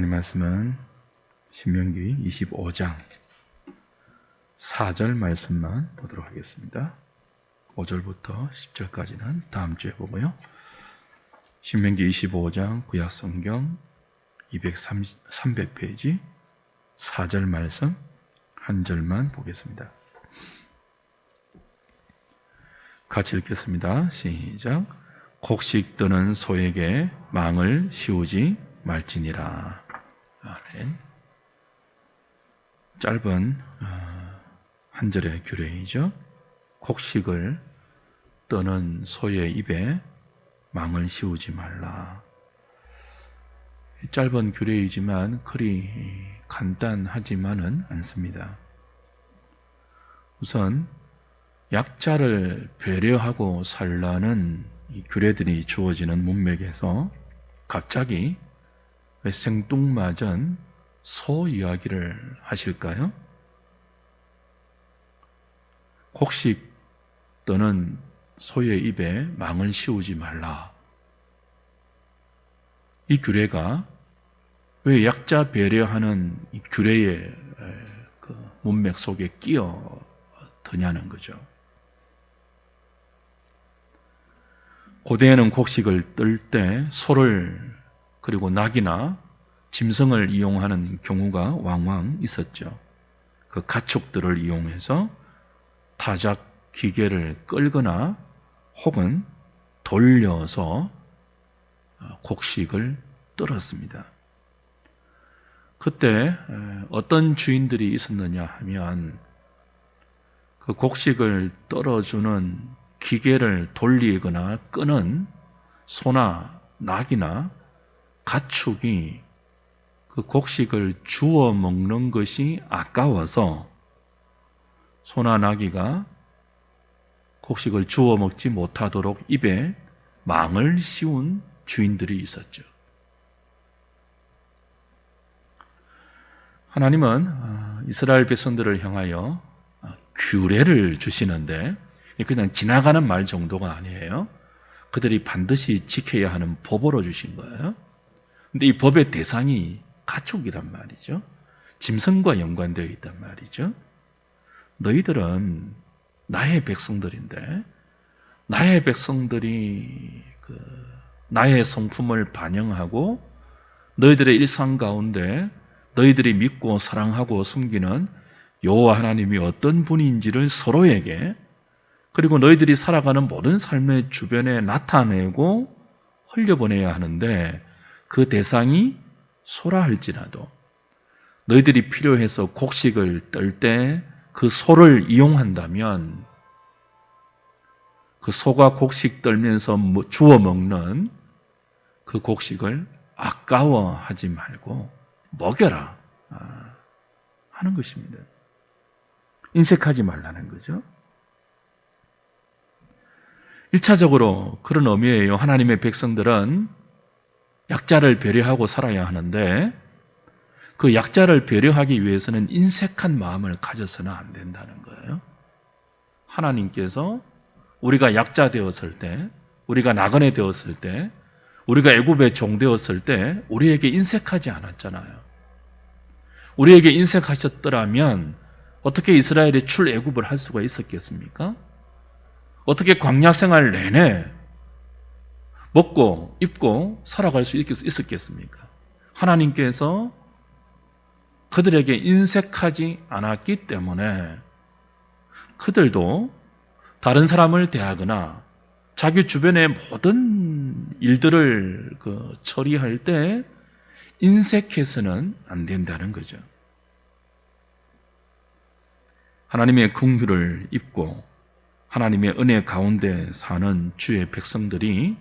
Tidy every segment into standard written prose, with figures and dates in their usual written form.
하나님 말씀은 신명기 25장 4절 말씀만 보도록 하겠습니다. 5절부터 10절까지는 다음 주에 보고요. 신명기 25장 구약성경 300페이지 4절 말씀 한 절만 보겠습니다. 같이 읽겠습니다. 시작. 곡식 뜨는 소에게 망을 씌우지 말지니라. 아멘. 짧은 한 절의 규례이죠. 곡식을 떠는 소의 입에 망을 씌우지 말라. 짧은 규례이지만 그리 간단하지만은 않습니다. 우선 약자를 배려하고 살라는 이 규례들이 주어지는 문맥에서 갑자기 왜 생뚱맞은 소 이야기를 하실까요? 곡식 떠는 소의 입에 망을 씌우지 말라. 이 규례가 왜 약자 배려하는 이 규례의 그 문맥 속에 끼어드냐는 거죠. 고대에는 곡식을 뜰 때 소를 그리고 낙이나 짐승을 이용하는 경우가 왕왕 있었죠. 그 가축들을 이용해서 타작 기계를 끌거나 혹은 돌려서 곡식을 떨었습니다. 그때 어떤 주인들이 있었느냐 하면 그 곡식을 떨어주는 기계를 돌리거나 끄는 소나 낙이나 가축이 그 곡식을 주워 먹는 것이 아까워서 소나 나귀가 곡식을 주워 먹지 못하도록 입에 망을 씌운 주인들이 있었죠. 하나님은 이스라엘 백성들을 향하여 규례를 주시는데 그냥 지나가는 말 정도가 아니에요. 그들이 반드시 지켜야 하는 법으로 주신 거예요. 근데 이 법의 대상이 가축이란 말이죠. 짐승과 연관되어 있단 말이죠. 너희들은 나의 백성들인데 나의 백성들이 나의 성품을 반영하고 너희들의 일상 가운데 너희들이 믿고 사랑하고 섬기는 여호와 하나님이 어떤 분인지를 서로에게 그리고 너희들이 살아가는 모든 삶의 주변에 나타내고 흘려보내야 하는데 그 대상이 소라 할지라도 너희들이 필요해서 곡식을 뜰 때 그 소를 이용한다면 그 소가 곡식 떨면서 주워 먹는 그 곡식을 아까워하지 말고 먹여라 하는 것입니다. 인색하지 말라는 거죠. 1차적으로 그런 의미예요. 하나님의 백성들은 약자를 배려하고 살아야 하는데 그 약자를 배려하기 위해서는 인색한 마음을 가져서는 안 된다는 거예요. 하나님께서 우리가 약자 되었을 때, 우리가 나그네 되었을 때, 우리가 애굽의 종 되었을 때 우리에게 인색하지 않았잖아요. 우리에게 인색하셨더라면 어떻게 이스라엘이 출애굽을 할 수가 있었겠습니까? 어떻게 광야 생활 내내 먹고 입고 살아갈 수 있었겠습니까? 하나님께서 그들에게 인색하지 않았기 때문에 그들도 다른 사람을 대하거나 자기 주변의 모든 일들을 처리할 때 인색해서는 안 된다는 거죠. 하나님의 긍휼을 입고 하나님의 은혜 가운데 사는 주의 백성들이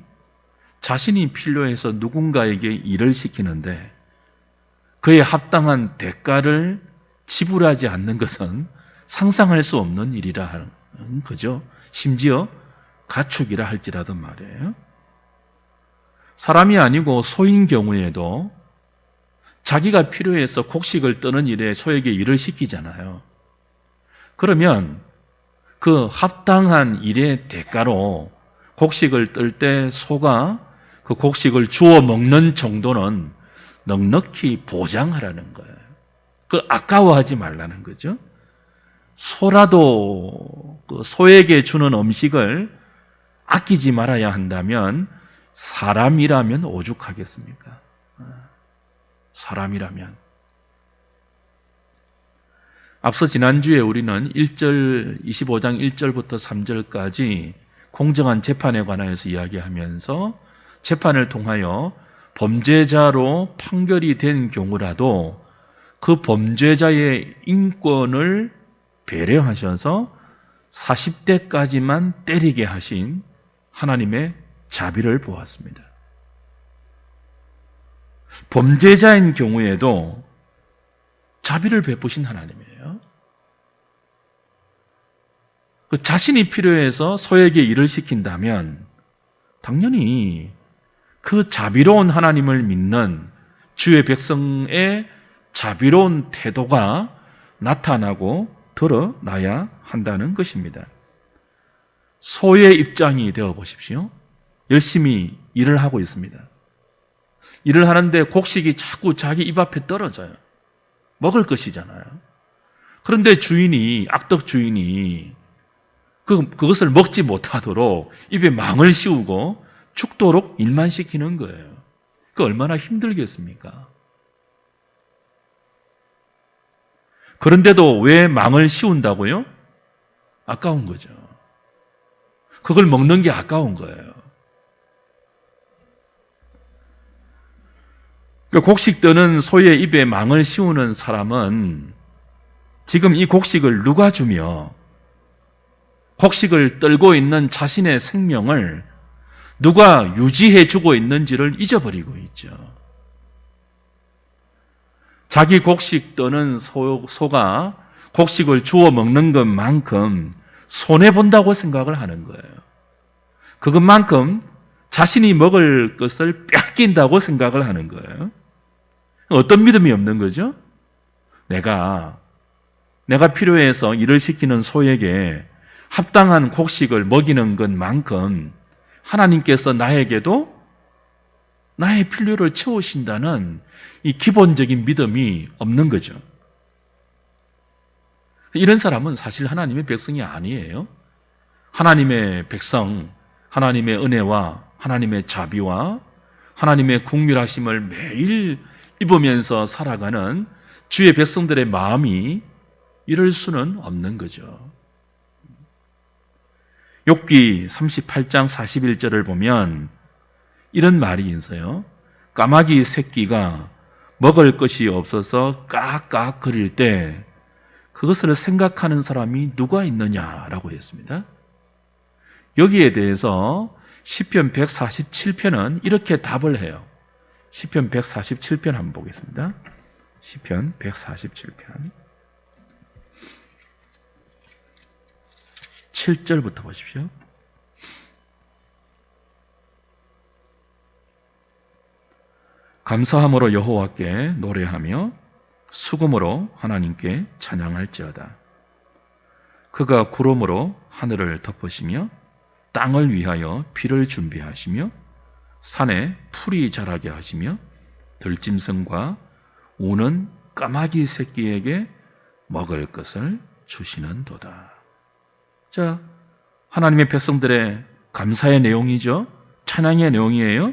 자신이 필요해서 누군가에게 일을 시키는데 그에 합당한 대가를 지불하지 않는 것은 상상할 수 없는 일이라 하는 거죠. 심지어 가축이라 할지라도 말이에요. 사람이 아니고 소인 경우에도 자기가 필요해서 곡식을 떠는 일에 소에게 일을 시키잖아요. 그러면 그 합당한 일의 대가로 곡식을 뜰 때 소가 그 곡식을 주워 먹는 정도는 넉넉히 보장하라는 거예요. 그 아까워하지 말라는 거죠. 소라도 그 소에게 주는 음식을 아끼지 말아야 한다면 사람이라면 오죽하겠습니까? 사람이라면. 앞서 지난주에 우리는 25장 1절부터 3절까지 공정한 재판에 관하여서 이야기하면서 재판을 통하여 범죄자로 판결이 된 경우라도 그 범죄자의 인권을 배려하셔서 40대까지만 때리게 하신 하나님의 자비를 보았습니다. 범죄자인 경우에도 자비를 베푸신 하나님이에요. 그 자신이 필요해서 소에게 일을 시킨다면 당연히 그 자비로운 하나님을 믿는 주의 백성의 자비로운 태도가 나타나고 드러나야 한다는 것입니다. 소의 입장이 되어 보십시오. 열심히 일을 하고 있습니다. 일을 하는데 곡식이 자꾸 자기 입 앞에 떨어져요. 먹을 것이잖아요. 그런데 주인이, 악덕 주인이 그것을 먹지 못하도록 입에 망을 씌우고 죽도록 일만 시키는 거예요. 그 얼마나 힘들겠습니까? 그런데도 왜 망을 씌운다고요? 아까운 거죠. 그걸 먹는 게 아까운 거예요. 곡식 떠는 소의 입에 망을 씌우는 사람은 지금 이 곡식을 누가 주며 곡식을 떨고 있는 자신의 생명을 누가 유지해 주고 있는지를 잊어버리고 있죠. 자기 곡식 떠는 소가 곡식을 주워 먹는 것만큼 손해본다고 생각을 하는 거예요. 그것만큼 자신이 먹을 것을 뺏긴다고 생각을 하는 거예요. 어떤 믿음이 없는 거죠? 내가 필요해서 일을 시키는 소에게 합당한 곡식을 먹이는 것만큼 하나님께서 나에게도 나의 필요를 채우신다는 이 기본적인 믿음이 없는 거죠. 이런 사람은 사실 하나님의 백성이 아니에요. 하나님의 백성, 하나님의 은혜와 하나님의 자비와 하나님의 긍휼하심을 매일 입으면서 살아가는 주의 백성들의 마음이 이럴 수는 없는 거죠. 욥기 38장 41절을 보면 이런 말이 있어요. 까마귀 새끼가 먹을 것이 없어서 깍깍 거릴 때 그것을 생각하는 사람이 누가 있느냐라고 했습니다. 여기에 대해서 시편 147편은 이렇게 답을 해요. 시편 147편 한번 보겠습니다. 시편 147편 7절부터 보십시오. 감사함으로 여호와께 노래하며 수금으로 하나님께 찬양할지어다. 그가 구름으로 하늘을 덮으시며 땅을 위하여 비를 준비하시며 산에 풀이 자라게 하시며 들짐승과 우는 까마귀 새끼에게 먹을 것을 주시는도다. 자, 하나님의 백성들의 감사의 내용이죠. 찬양의 내용이에요.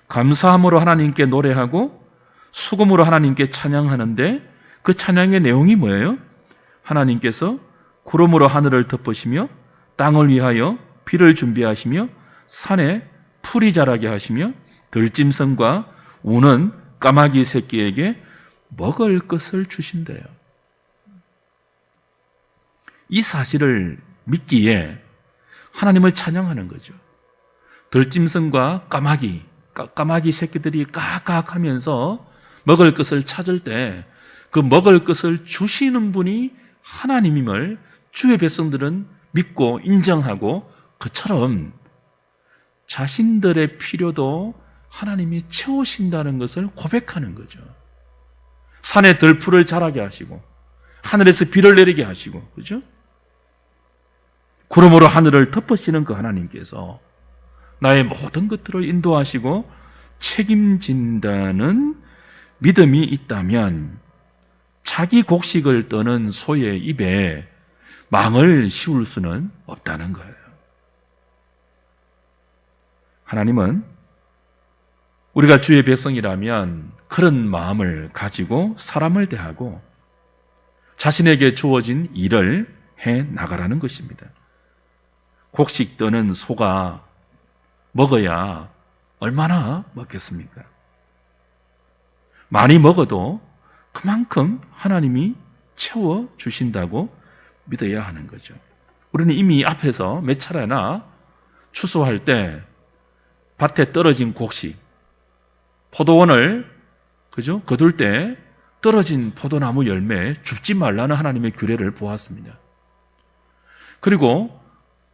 감사함으로 하나님께 노래하고 수금으로 하나님께 찬양하는데 그 찬양의 내용이 뭐예요? 하나님께서 구름으로 하늘을 덮으시며 땅을 위하여 비를 준비하시며 산에 풀이 자라게 하시며 들짐승과 우는 까마귀 새끼에게 먹을 것을 주신대요. 이 사실을 믿기에 하나님을 찬양하는 거죠. 들짐승과 까마귀 새끼들이 까깍 하면서 먹을 것을 찾을 때 그 먹을 것을 주시는 분이 하나님임을 주의 백성들은 믿고 인정하고 그처럼 자신들의 필요도 하나님이 채우신다는 것을 고백하는 거죠. 산에 들풀을 자라게 하시고 하늘에서 비를 내리게 하시고, 그죠? 구름으로 하늘을 덮으시는 그 하나님께서 나의 모든 것들을 인도하시고 책임진다는 믿음이 있다면 자기 곡식을 떠는 소의 입에 망을 씌울 수는 없다는 거예요. 하나님은 우리가 주의 백성이라면 그런 마음을 가지고 사람을 대하고 자신에게 주어진 일을 해 나가라는 것입니다. 곡식 떠는 소가 먹어야 얼마나 먹겠습니까? 많이 먹어도 그만큼 하나님이 채워주신다고 믿어야 하는 거죠. 우리는 이미 앞에서 몇 차례나 추수할 때 밭에 떨어진 곡식, 포도원을 거둘 때 떨어진 포도나무 열매 줍지 말라는 하나님의 규례를 보았습니다. 그리고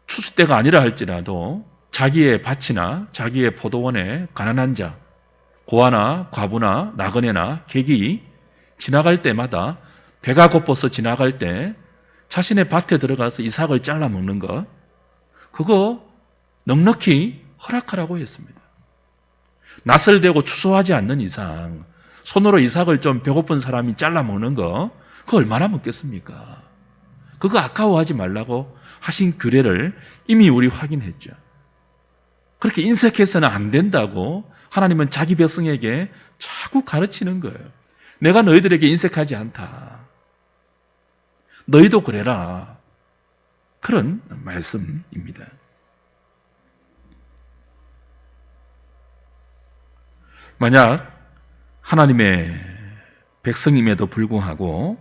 추수 때가 아니라 할지라도 자기의 밭이나 자기의 포도원에 가난한 자, 고아나 과부나 나그네나 객이 지나갈 때마다 배가 고파서 지나갈 때 자신의 밭에 들어가서 이삭을 잘라 먹는 것, 그거 넉넉히 허락하라고 했습니다. 낯을 대고 추수하지 않는 이상 손으로 이삭을 좀 배고픈 사람이 잘라 먹는 거, 그거 얼마나 먹겠습니까? 그거 아까워하지 말라고 하신 규례를 이미 우리 확인했죠. 그렇게 인색해서는 안 된다고 하나님은 자기 백성에게 자꾸 가르치는 거예요. 내가 너희들에게 인색하지 않다. 너희도 그래라. 그런 말씀입니다. 만약 하나님의 백성임에도 불구하고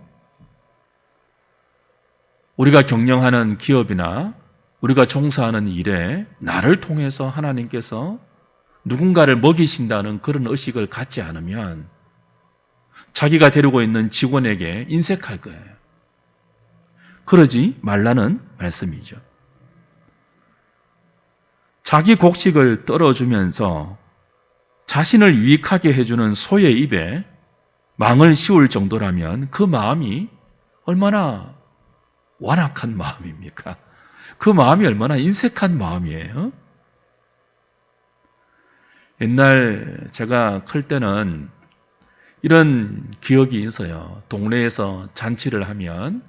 우리가 경영하는 기업이나 우리가 종사하는 일에 나를 통해서 하나님께서 누군가를 먹이신다는 그런 의식을 갖지 않으면 자기가 데리고 있는 직원에게 인색할 거예요. 그러지 말라는 말씀이죠. 자기 곡식을 떨어주면서 자신을 유익하게 해주는 소의 입에 망을 씌울 정도라면 그 마음이 얼마나 완악한 마음입니까? 그 마음이 얼마나 인색한 마음이에요? 옛날 제가 클 때는 이런 기억이 있어요. 동네에서 잔치를 하면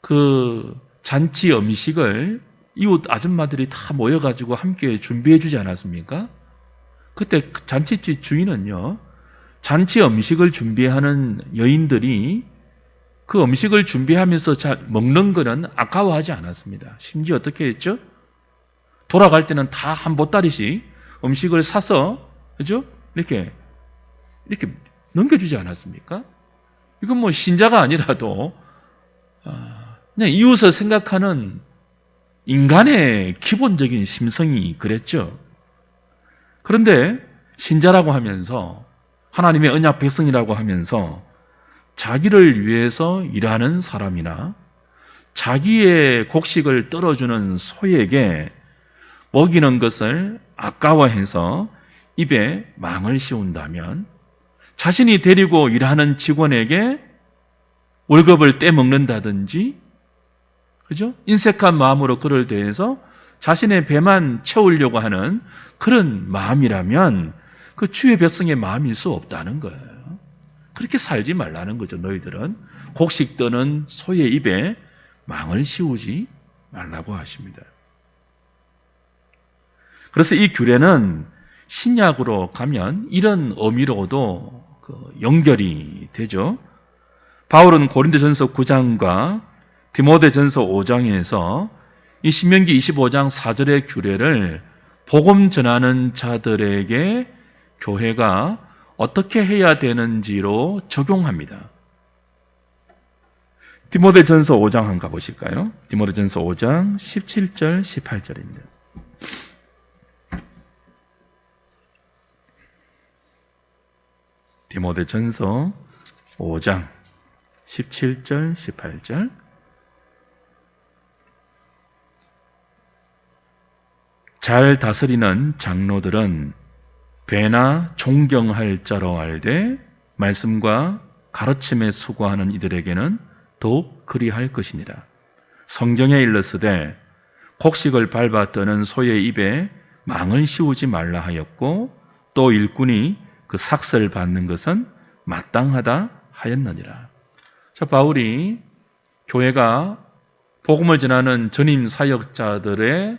그 잔치 음식을 이웃 아줌마들이 다 모여가지고 함께 준비해 주지 않았습니까? 그때 잔치집 주인은요, 잔치 음식을 준비하는 여인들이 그 음식을 준비하면서 먹는 거는 아까워하지 않았습니다. 심지어 어떻게 했죠? 돌아갈 때는 다 한 보따리씩 음식을 사서, 그죠? 이렇게 넘겨주지 않았습니까? 이건 뭐 신자가 아니라도 그냥 이웃을 생각하는 인간의 기본적인 심성이 그랬죠. 그런데 신자라고 하면서 하나님의 언약 백성이라고 하면서 자기를 위해서 일하는 사람이나 자기의 곡식을 떨어주는 소에게 먹이는 것을 아까워해서 입에 망을 씌운다면 자신이 데리고 일하는 직원에게 월급을 떼먹는다든지, 그죠? 인색한 마음으로 그를 대해서 자신의 배만 채우려고 하는 그런 마음이라면 그 주의 백성의 마음일 수 없다는 거예요. 그렇게 살지 말라는 거죠. 너희들은 곡식 떠는 소의 입에 망을 씌우지 말라고 하십니다. 그래서 이 규례는 신약으로 가면 이런 의미로도 연결이 되죠. 바울은 고린도전서 9장과 디모데전서 5장에서 이 신명기 25장 4절의 규례를 복음 전하는 자들에게 교회가 어떻게 해야 되는지로 적용합니다. 디모데전서 5장 한번 가보실까요? 디모데전서 5장 17절 18절입니다. 디모데전서 5장 17절 18절. 잘 다스리는 장로들은 배나 존경할 자로 알되 말씀과 가르침에 수고하는 이들에게는 더욱 그리할 것이니라. 성경에 일렀으되 곡식을 밟아 떠는 소의 입에 망을 씌우지 말라 하였고, 또 일꾼이 그 삭슬 받는 것은 마땅하다 하였느니라. 자, 바울이 교회가 복음을 전하는 전임 사역자들의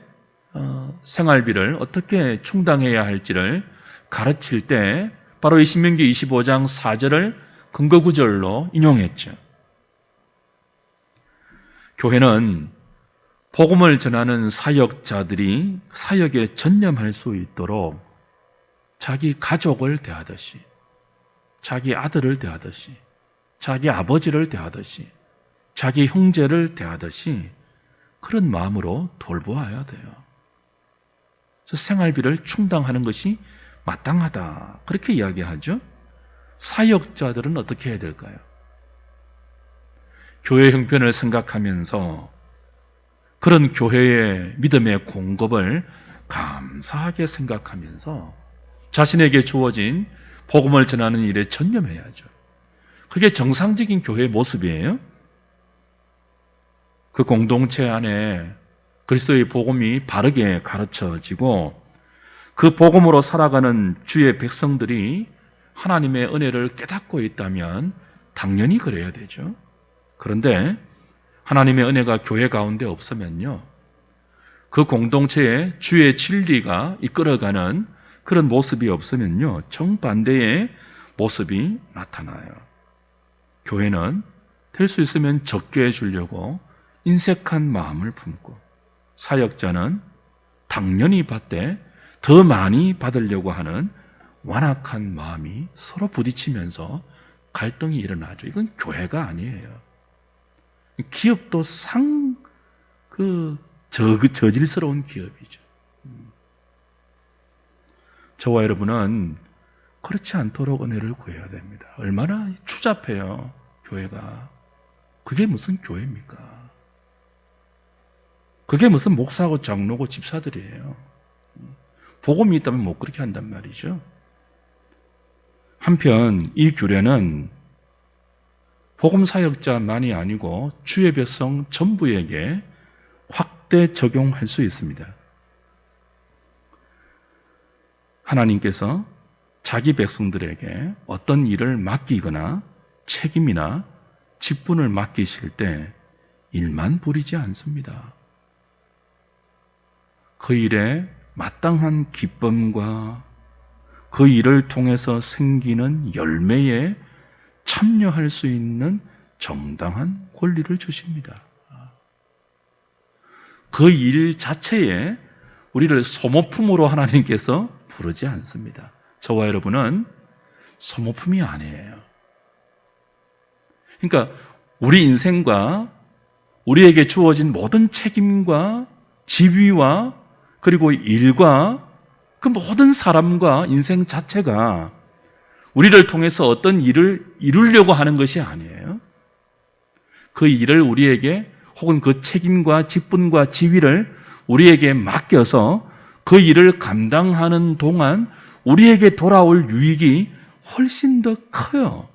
생활비를 어떻게 충당해야 할지를 가르칠 때 바로 이 신명기 25장 4절을 근거 구절로 인용했죠. 교회는 복음을 전하는 사역자들이 사역에 전념할 수 있도록 자기 가족을 대하듯이, 자기 아들을 대하듯이, 자기 아버지를 대하듯이, 자기 형제를 대하듯이 그런 마음으로 돌보아야 돼요. 그래서 생활비를 충당하는 것이 마땅하다, 그렇게 이야기하죠. 사역자들은 어떻게 해야 될까요? 교회 형편을 생각하면서 그런 교회의 믿음의 공급을 감사하게 생각하면서 자신에게 주어진 복음을 전하는 일에 전념해야죠. 그게 정상적인 교회의 모습이에요. 그 공동체 안에 그리스도의 복음이 바르게 가르쳐지고 그 복음으로 살아가는 주의 백성들이 하나님의 은혜를 깨닫고 있다면 당연히 그래야 되죠. 그런데 하나님의 은혜가 교회 가운데 없으면요, 그 공동체에 주의 진리가 이끌어가는 그런 모습이 없으면요, 정반대의 모습이 나타나요. 교회는 될 수 있으면 적게 해주려고 인색한 마음을 품고, 사역자는 당연히 받되 더 많이 받으려고 하는 완악한 마음이 서로 부딪히면서 갈등이 일어나죠. 이건 교회가 아니에요. 기업도 저질스러운 기업이죠. 저와 여러분은 그렇지 않도록 은혜를 구해야 됩니다. 얼마나 추잡해요, 교회가. 그게 무슨 교회입니까? 그게 무슨 목사하고 장로고 집사들이에요. 복음이 있다면 못 그렇게 한단 말이죠. 한편 이 규례는 복음 사역자만이 아니고 주의 백성 전부에게 확대 적용할 수 있습니다. 하나님께서 자기 백성들에게 어떤 일을 맡기거나 책임이나 직분을 맡기실 때 일만 부리지 않습니다. 그 일에 마땅한 기쁨과 그 일을 통해서 생기는 열매에 참여할 수 있는 정당한 권리를 주십니다. 그 일 자체에 우리를 소모품으로 하나님께서 부르지 않습니다. 저와 여러분은 소모품이 아니에요. 그러니까 우리 인생과 우리에게 주어진 모든 책임과 지위와 그리고 일과 그 모든 사람과 인생 자체가 우리를 통해서 어떤 일을 이루려고 하는 것이 아니에요. 그 일을 우리에게 혹은 그 책임과 직분과 지위를 우리에게 맡겨서 그 일을 감당하는 동안 우리에게 돌아올 유익이 훨씬 더 커요.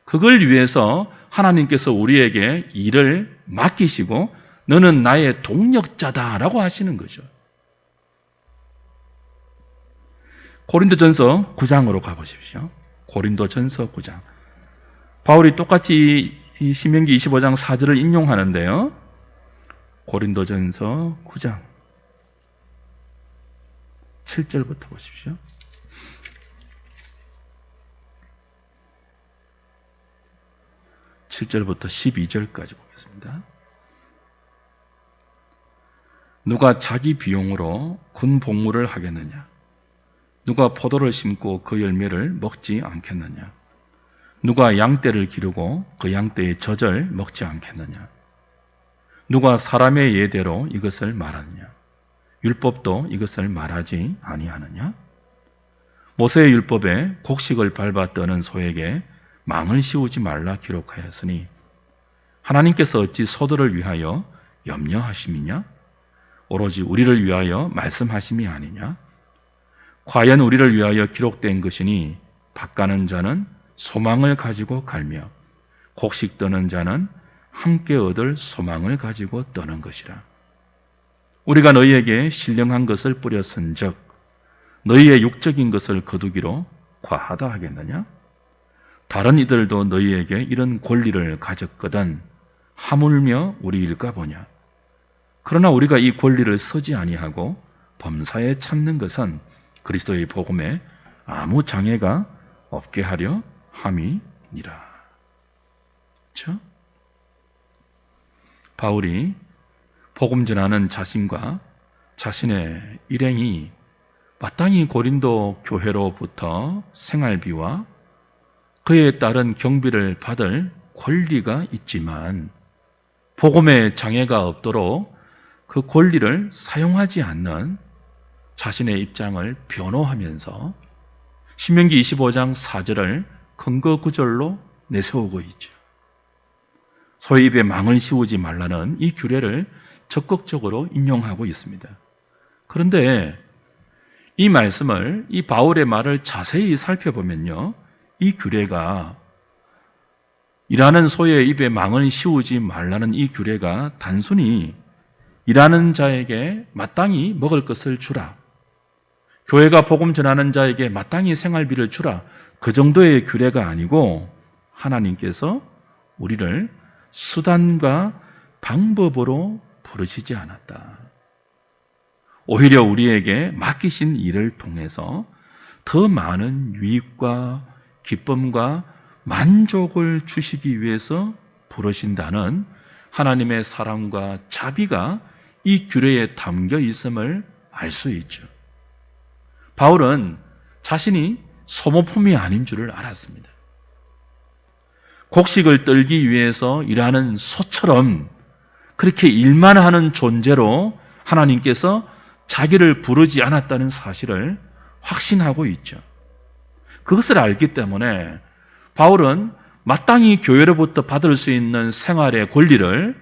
그걸 위해서 하나님께서 우리에게 일을 맡기시고 너는 나의 동력자다라고 하시는 거죠. 고린도전서 9장으로 가보십시오. 고린도전서 9장. 바울이 똑같이 이 신명기 25장 4절을 인용하는데요. 고린도전서 9장 7절부터 보십시오. (7절부터) 12절까지 보겠습니다. 누가 자기 비용으로 군 복무를 하겠느냐? 누가 포도를 심고 그 열매를 먹지 않겠느냐? 누가 양떼를 기르고 그 양떼의 젖을 먹지 않겠느냐? 누가 사람의 예대로 이것을 말하느냐? 율법도 이것을 말하지 아니하느냐? 모세의 율법에 곡식을 밟아 떠는 소에게 망을 씌우지 말라 기록하였으니 하나님께서 어찌 소들을 위하여 염려하심이냐? 오로지 우리를 위하여 말씀하심이 아니냐? 과연 우리를 위하여 기록된 것이니 밭가는 자는 소망을 가지고 갈며 곡식 떠는 자는 함께 얻을 소망을 가지고 떠는 것이라. 우리가 너희에게 신령한 것을 뿌렸은즉 너희의 육적인 것을 거두기로 과하다 하겠느냐? 다른 이들도 너희에게 이런 권리를 가졌거든 하물며 우리일까 보냐. 그러나 우리가 이 권리를 쓰지 아니하고 범사에 참는 것은 그리스도의 복음에 아무 장애가 없게 하려 함이니라. 그렇죠? 바울이 복음 전하는 자신과 자신의 일행이 마땅히 고린도 교회로부터 생활비와 그에 따른 경비를 받을 권리가 있지만 복음에 장애가 없도록 그 권리를 사용하지 않는 자신의 입장을 변호하면서 신명기 25장 4절을 근거 구절로 내세우고 있죠. 소위 입에 망을 씌우지 말라는 이 규례를 적극적으로 인용하고 있습니다. 그런데 이 말씀을, 이 바울의 말을 자세히 살펴보면요, 이 규례가, 일하는 소의 입에 망을 씌우지 말라는 이 규례가 단순히 일하는 자에게 마땅히 먹을 것을 주라, 교회가 복음 전하는 자에게 마땅히 생활비를 주라, 그 정도의 규례가 아니고 하나님께서 우리를 수단과 방법으로 부르시지 않았다. 오히려 우리에게 맡기신 일을 통해서 더 많은 유익과 기쁨과 만족을 주시기 위해서 부르신다는 하나님의 사랑과 자비가 이 규례에 담겨 있음을 알 수 있죠. 바울은 자신이 소모품이 아닌 줄을 알았습니다. 곡식을 떨기 위해서 일하는 소처럼 그렇게 일만 하는 존재로 하나님께서 자기를 부르지 않았다는 사실을 확신하고 있죠. 그것을 알기 때문에 바울은 마땅히 교회로부터 받을 수 있는 생활의 권리를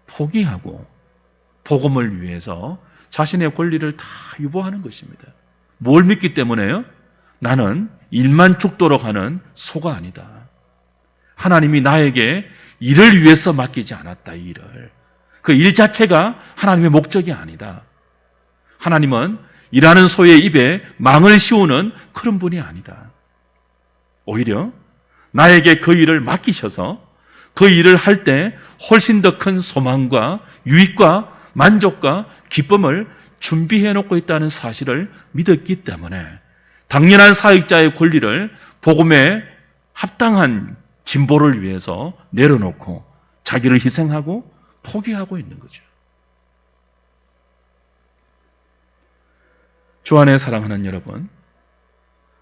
포기하고 복음을 위해서 자신의 권리를 다 유보하는 것입니다. 뭘 믿기 때문에요? 나는 일만 죽도록 하는 소가 아니다. 하나님이 나에게 일을 위해서 맡기지 않았다, 이 일을. 그 일 자체가 하나님의 목적이 아니다. 하나님은 일하는 소의 입에 망을 씌우는 그런 분이 아니다. 오히려 나에게 그 일을 맡기셔서 그 일을 할 때 훨씬 더 큰 소망과 유익과 만족과 기쁨을 준비해 놓고 있다는 사실을 믿었기 때문에 당연한 사역자의 권리를 복음에 합당한 진보를 위해서 내려놓고 자기를 희생하고 포기하고 있는 거죠. 주 안에 사랑하는 여러분,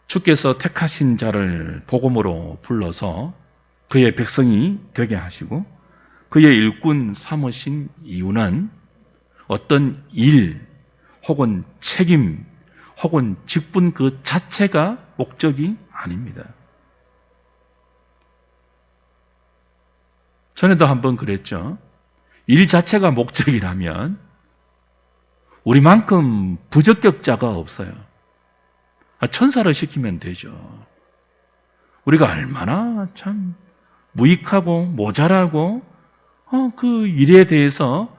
주께서 택하신 자를 복음으로 불러서 그의 백성이 되게 하시고 그의 일꾼 삼으신 이유는 어떤 일 혹은 책임 혹은 직분 그 자체가 목적이 아닙니다. 전에도 한번 그랬죠. 일 자체가 목적이라면 우리만큼 부적격자가 없어요. 천사를 시키면 되죠. 우리가 얼마나 참 무익하고 모자라고 그 일에 대해서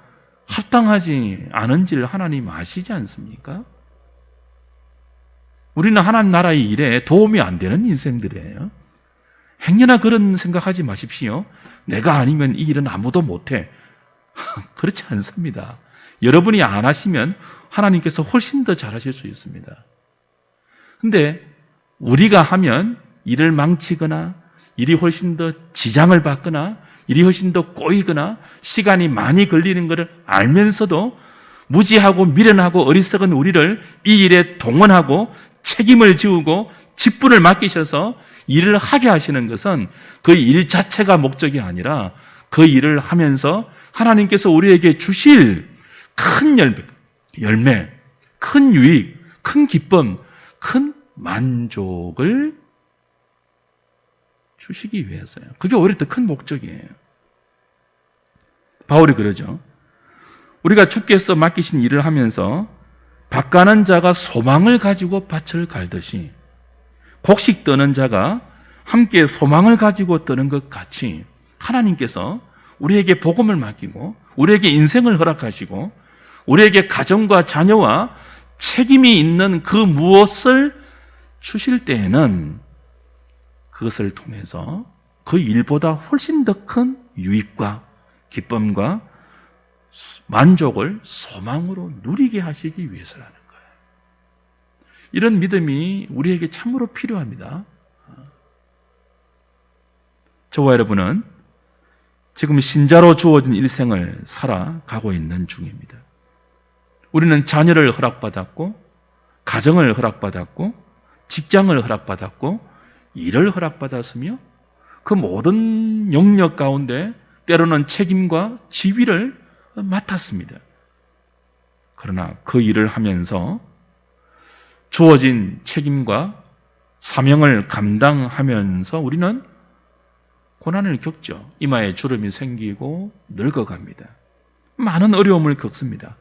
합당하지 않은지를 하나님 아시지 않습니까? 우리는 하나님 나라의 일에 도움이 안 되는 인생들이에요. 행여나 그런 생각하지 마십시오. 내가 아니면 이 일은 아무도 못해. 그렇지 않습니다. 여러분이 안 하시면 하나님께서 훨씬 더 잘하실 수 있습니다. 근데 우리가 하면 일을 망치거나 일이 훨씬 더 지장을 받거나 일이 훨씬 더 꼬이거나 시간이 많이 걸리는 것을 알면서도 무지하고 미련하고 어리석은 우리를 이 일에 동원하고 책임을 지우고 직분을 맡기셔서 일을 하게 하시는 것은 그 일 자체가 목적이 아니라 그 일을 하면서 하나님께서 우리에게 주실 큰 열매, 큰 유익, 큰 기쁨, 큰 만족을 주시기 위해서요. 그게 오히려 더 큰 목적이에요. 바울이 그러죠. 우리가 주께서 맡기신 일을 하면서 밭가는 자가 소망을 가지고 밭을 갈듯이 곡식 떠는 자가 함께 소망을 가지고 떠는 것 같이 하나님께서 우리에게 복음을 맡기고 우리에게 인생을 허락하시고 우리에게 가정과 자녀와 책임이 있는 그 무엇을 주실 때에는 그것을 통해서 그 일보다 훨씬 더 큰 유익과 기쁨과 만족을 소망으로 누리게 하시기 위해서라는 거예요. 이런 믿음이 우리에게 참으로 필요합니다. 저와 여러분은 지금 신자로 주어진 일생을 살아가고 있는 중입니다. 우리는 자녀를 허락받았고, 가정을 허락받았고, 직장을 허락받았고, 일을 허락받았으며 그 모든 영역 가운데 때로는 책임과 지위를 맡았습니다. 그러나 그 일을 하면서 주어진 책임과 사명을 감당하면서 우리는 고난을 겪죠. 이마에 주름이 생기고 늙어갑니다. 많은 어려움을 겪습니다.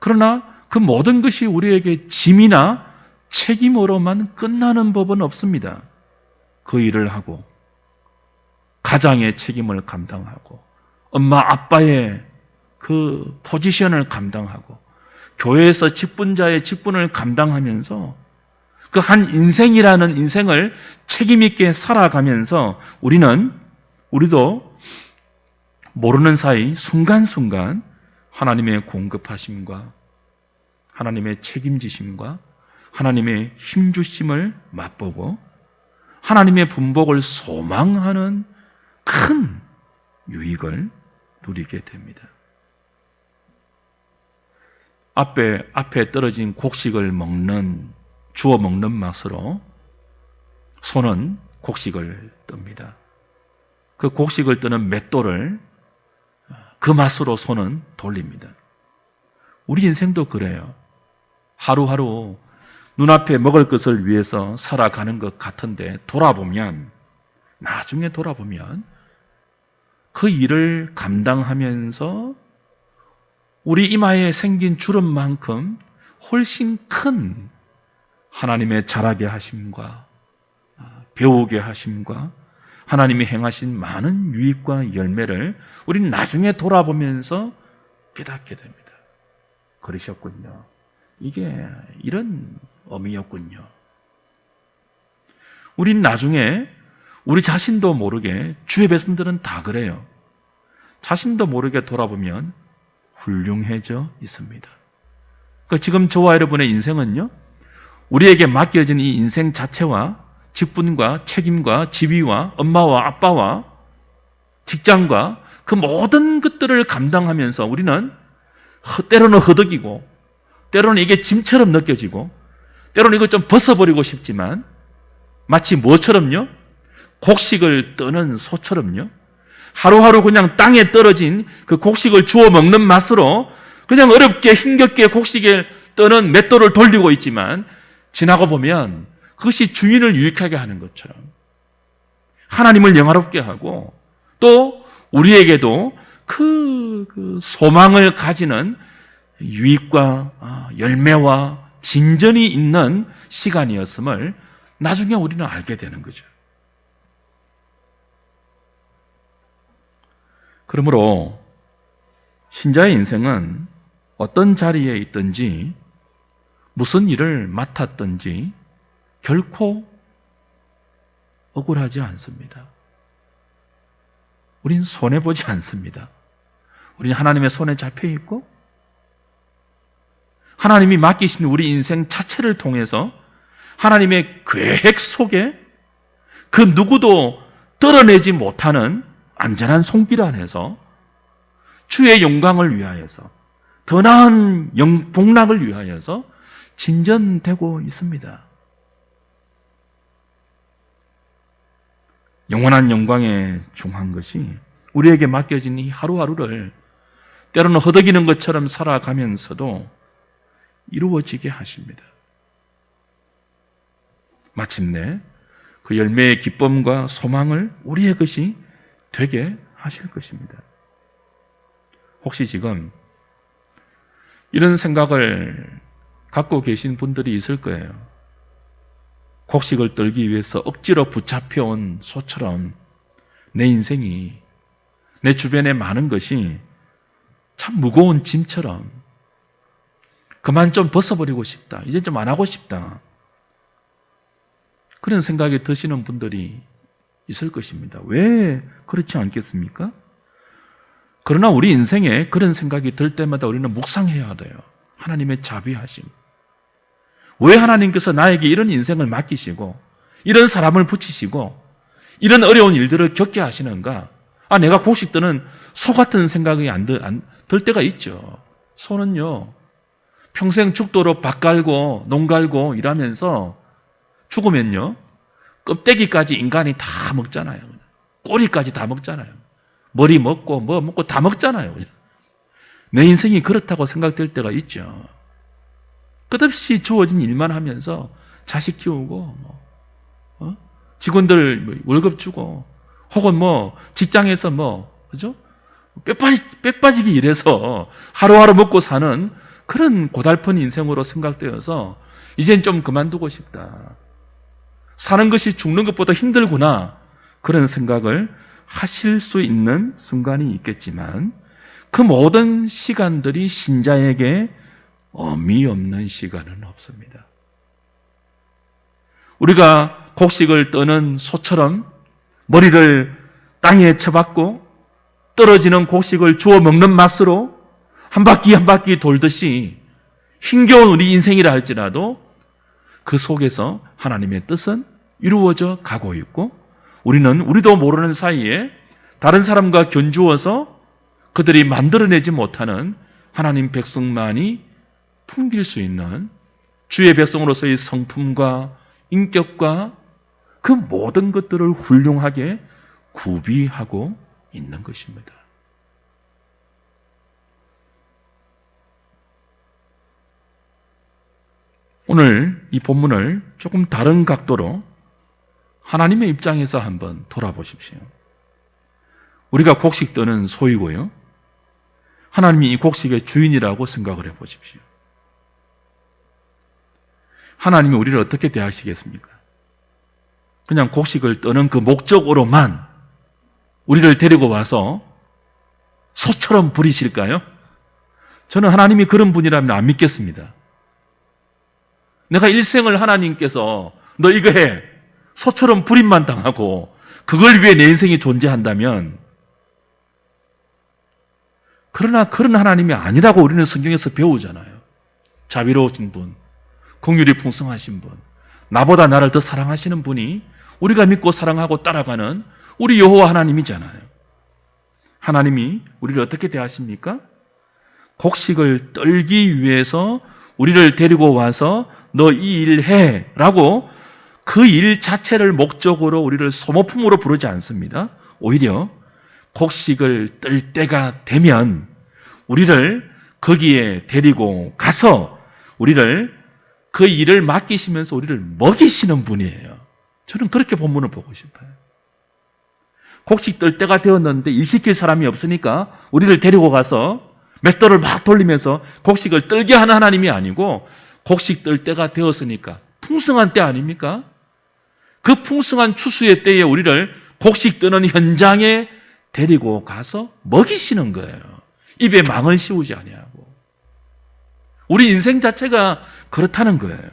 그러나 그 모든 것이 우리에게 짐이나 책임으로만 끝나는 법은 없습니다. 그 일을 하고 가장의 책임을 감당하고 엄마 아빠의 그 포지션을 감당하고 교회에서 직분자의 직분을 감당하면서 그 한 인생이라는 인생을 책임 있게 살아가면서 우리도 모르는 사이 순간순간 하나님의 공급하심과 하나님의 책임지심과 하나님의 힘주심을 맛보고 하나님의 분복을 소망하는 큰 유익을 누리게 됩니다. 앞에 떨어진 곡식을 주워 먹는 맛으로 소는 곡식을 뜹니다. 그 곡식을 뜨는 맷돌을 그 맛으로 소는 돌립니다. 우리 인생도 그래요. 하루하루 눈앞에 먹을 것을 위해서 살아가는 것 같은데 나중에 돌아보면 그 일을 감당하면서 우리 이마에 생긴 주름만큼 훨씬 큰 하나님의 자라게 하심과 배우게 하심과 하나님이 행하신 많은 유익과 열매를 우리는 나중에 돌아보면서 깨닫게 됩니다. 그러셨군요. 이게 이런 의미였군요. 우린 나중에 우리 자신도 모르게, 주의 백성들은 다 그래요. 자신도 모르게 돌아보면 훌륭해져 있습니다. 그러니까 지금 저와 여러분의 인생은요, 우리에게 맡겨진 이 인생 자체와 직분과 책임과 지위와 엄마와 아빠와 직장과 그 모든 것들을 감당하면서 우리는 때로는 허덕이고 때로는 이게 짐처럼 느껴지고 때로는 이걸 좀 벗어버리고 싶지만 마치 뭐처럼요? 곡식을 떠는 소처럼요. 하루하루 그냥 땅에 떨어진 그 곡식을 주워 먹는 맛으로 그냥 어렵게 힘겹게 곡식을 떠는 맷돌을 돌리고 있지만 지나고 보면 그것이 주인을 유익하게 하는 것처럼 하나님을 영화롭게 하고 또 우리에게도 그 소망을 가지는 유익과 열매와 진전이 있는 시간이었음을 나중에 우리는 알게 되는 거죠. 그러므로 신자의 인생은 어떤 자리에 있든지 무슨 일을 맡았든지 결코 억울하지 않습니다. 우린 손해보지 않습니다. 우린 하나님의 손에 잡혀있고 하나님이 맡기신 우리 인생 자체를 통해서 하나님의 계획 속에 그 누구도 떨어내지 못하는 안전한 손길 안에서 주의 영광을 위하여서 더 나은 복락을 위하여서 진전되고 있습니다. 영원한 영광에 중한 것이 우리에게 맡겨진 이 하루하루를 때로는 허덕이는 것처럼 살아가면서도 이루어지게 하십니다. 마침내 그 열매의 기쁨과 소망을 우리의 것이 되게 하실 것입니다. 혹시 지금 이런 생각을 갖고 계신 분들이 있을 거예요. 곡식을 떨기 위해서 억지로 붙잡혀온 소처럼 내 인생이, 내 주변에 많은 것이 참 무거운 짐처럼 그만 좀 벗어버리고 싶다. 이제 좀 안 하고 싶다. 그런 생각이 드시는 분들이 있을 것입니다. 왜 그렇지 않겠습니까? 그러나 우리 인생에 그런 생각이 들 때마다 우리는 묵상해야 돼요. 하나님의 자비하심. 왜 하나님께서 나에게 이런 인생을 맡기시고 이런 사람을 붙이시고 이런 어려운 일들을 겪게 하시는가? 내가 곡식 뜨는 소 같은 생각이 안 들 때가 있죠. 소는요, 평생 죽도록 밭 갈고 농 갈고 일하면서 죽으면요, 껍데기까지 인간이 다 먹잖아요. 꼬리까지 다 먹잖아요. 머리 먹고 뭐 먹고 다 먹잖아요. 내 인생이 그렇다고 생각될 때가 있죠. 끝없이 주어진 일만 하면서 자식 키우고 직원들 월급 주고 혹은 직장에서 그죠? 뼈 빠지게 일해서 하루하루 먹고 사는 그런 고달픈 인생으로 생각되어서 이젠 좀 그만두고 싶다. 사는 것이 죽는 것보다 힘들구나. 그런 생각을 하실 수 있는 순간이 있겠지만 그 모든 시간들이 신자에게 의미 없는 시간은 없습니다. 우리가 곡식을 떠는 소처럼 머리를 땅에 쳐박고 떨어지는 곡식을 주워 먹는 맛으로 한 바퀴 한 바퀴 돌듯이 힘겨운 우리 인생이라 할지라도 그 속에서 하나님의 뜻은 이루어져 가고 있고 우리도 모르는 사이에 다른 사람과 견주어서 그들이 만들어내지 못하는 하나님 백성만이 풍길 수 있는 주의 백성으로서의 성품과 인격과 그 모든 것들을 훌륭하게 구비하고 있는 것입니다. 오늘 이 본문을 조금 다른 각도로 하나님의 입장에서 한번 돌아보십시오. 우리가 곡식 떠는 소이고요. 하나님이 이 곡식의 주인이라고 생각을 해보십시오. 하나님이 우리를 어떻게 대하시겠습니까? 그냥 곡식을 떠는 그 목적으로만 우리를 데리고 와서 소처럼 부리실까요? 저는 하나님이 그런 분이라면 안 믿겠습니다. 내가 일생을 하나님께서 너 이거 해, 소처럼 부림만 당하고 그걸 위해 내 인생이 존재한다면, 그러나 그런 하나님이 아니라고 우리는 성경에서 배우잖아요. 자비로우신 분, 긍휼이 풍성하신 분, 나보다 나를 더 사랑하시는 분이 우리가 믿고 사랑하고 따라가는 우리 여호와 하나님이잖아요. 하나님이 우리를 어떻게 대하십니까? 곡식을 떨기 위해서 우리를 데리고 와서 너 이 일 해 라고 그 일 자체를 목적으로 우리를 소모품으로 부르지 않습니다. 오히려 곡식을 뜰 때가 되면 우리를 거기에 데리고 가서 우리를 그 일을 맡기시면서 우리를 먹이시는 분이에요. 저는 그렇게 본문을 보고 싶어요. 곡식 뜰 때가 되었는데 일 시킬 사람이 없으니까 우리를 데리고 가서 맷돌을 막 돌리면서 곡식을 떨게 하는 하나님이 아니고, 곡식 뜰 때가 되었으니까 풍성한 때 아닙니까? 그 풍성한 추수의 때에 우리를 곡식 뜨는 현장에 데리고 가서 먹이시는 거예요. 입에 망을 씌우지 아니하고. 우리 인생 자체가 그렇다는 거예요.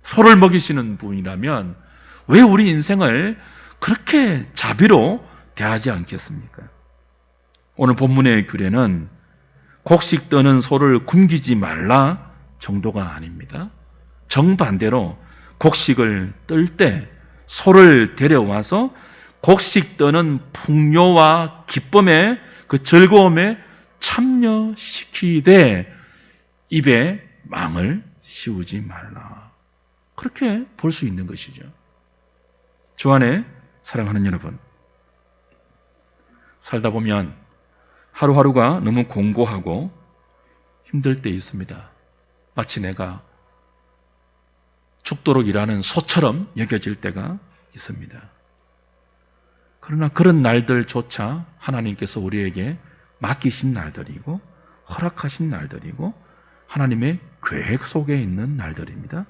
소를 먹이시는 분이라면 왜 우리 인생을 그렇게 자비로 대하지 않겠습니까? 오늘 본문의 규례는 곡식 떠는 소를 굶기지 말라 정도가 아닙니다. 정반대로 곡식을 뜰 때 소를 데려와서 곡식 떠는 풍요와 기쁨에, 그 즐거움에 참여시키되 입에 망을 씌우지 말라. 그렇게 볼 수 있는 것이죠. 주 안에 사랑하는 여러분, 살다 보면 하루하루가 너무 공고하고 힘들 때 있습니다. 마치 내가 죽도록 일하는 소처럼 여겨질 때가 있습니다. 그러나 그런 날들조차 하나님께서 우리에게 맡기신 날들이고 허락하신 날들이고 하나님의 계획 속에 있는 날들입니다.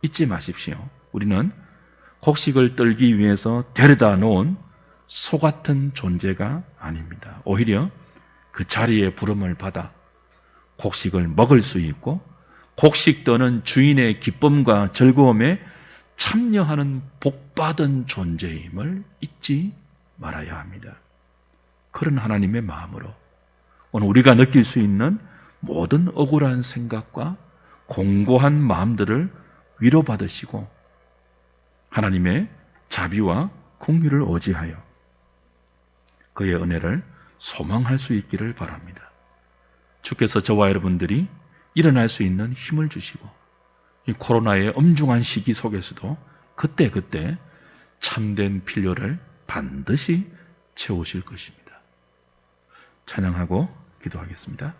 잊지 마십시오. 우리는 곡식을 떨기 위해서 데려다 놓은 소 같은 존재가 아닙니다. 오히려 그 자리에 부름을 받아 곡식을 먹을 수 있고 곡식 떠는 주인의 기쁨과 즐거움에 참여하는 복받은 존재임을 잊지 말아야 합니다. 그런 하나님의 마음으로 오늘 우리가 느낄 수 있는 모든 억울한 생각과 공고한 마음들을 위로받으시고 하나님의 자비와 긍휼을 의지하여 그의 은혜를 소망할 수 있기를 바랍니다. 주께서 저와 여러분들이 일어날 수 있는 힘을 주시고 이 코로나의 엄중한 시기 속에서도 그때그때 참된 필요를 반드시 채우실 것입니다. 찬양하고 기도하겠습니다.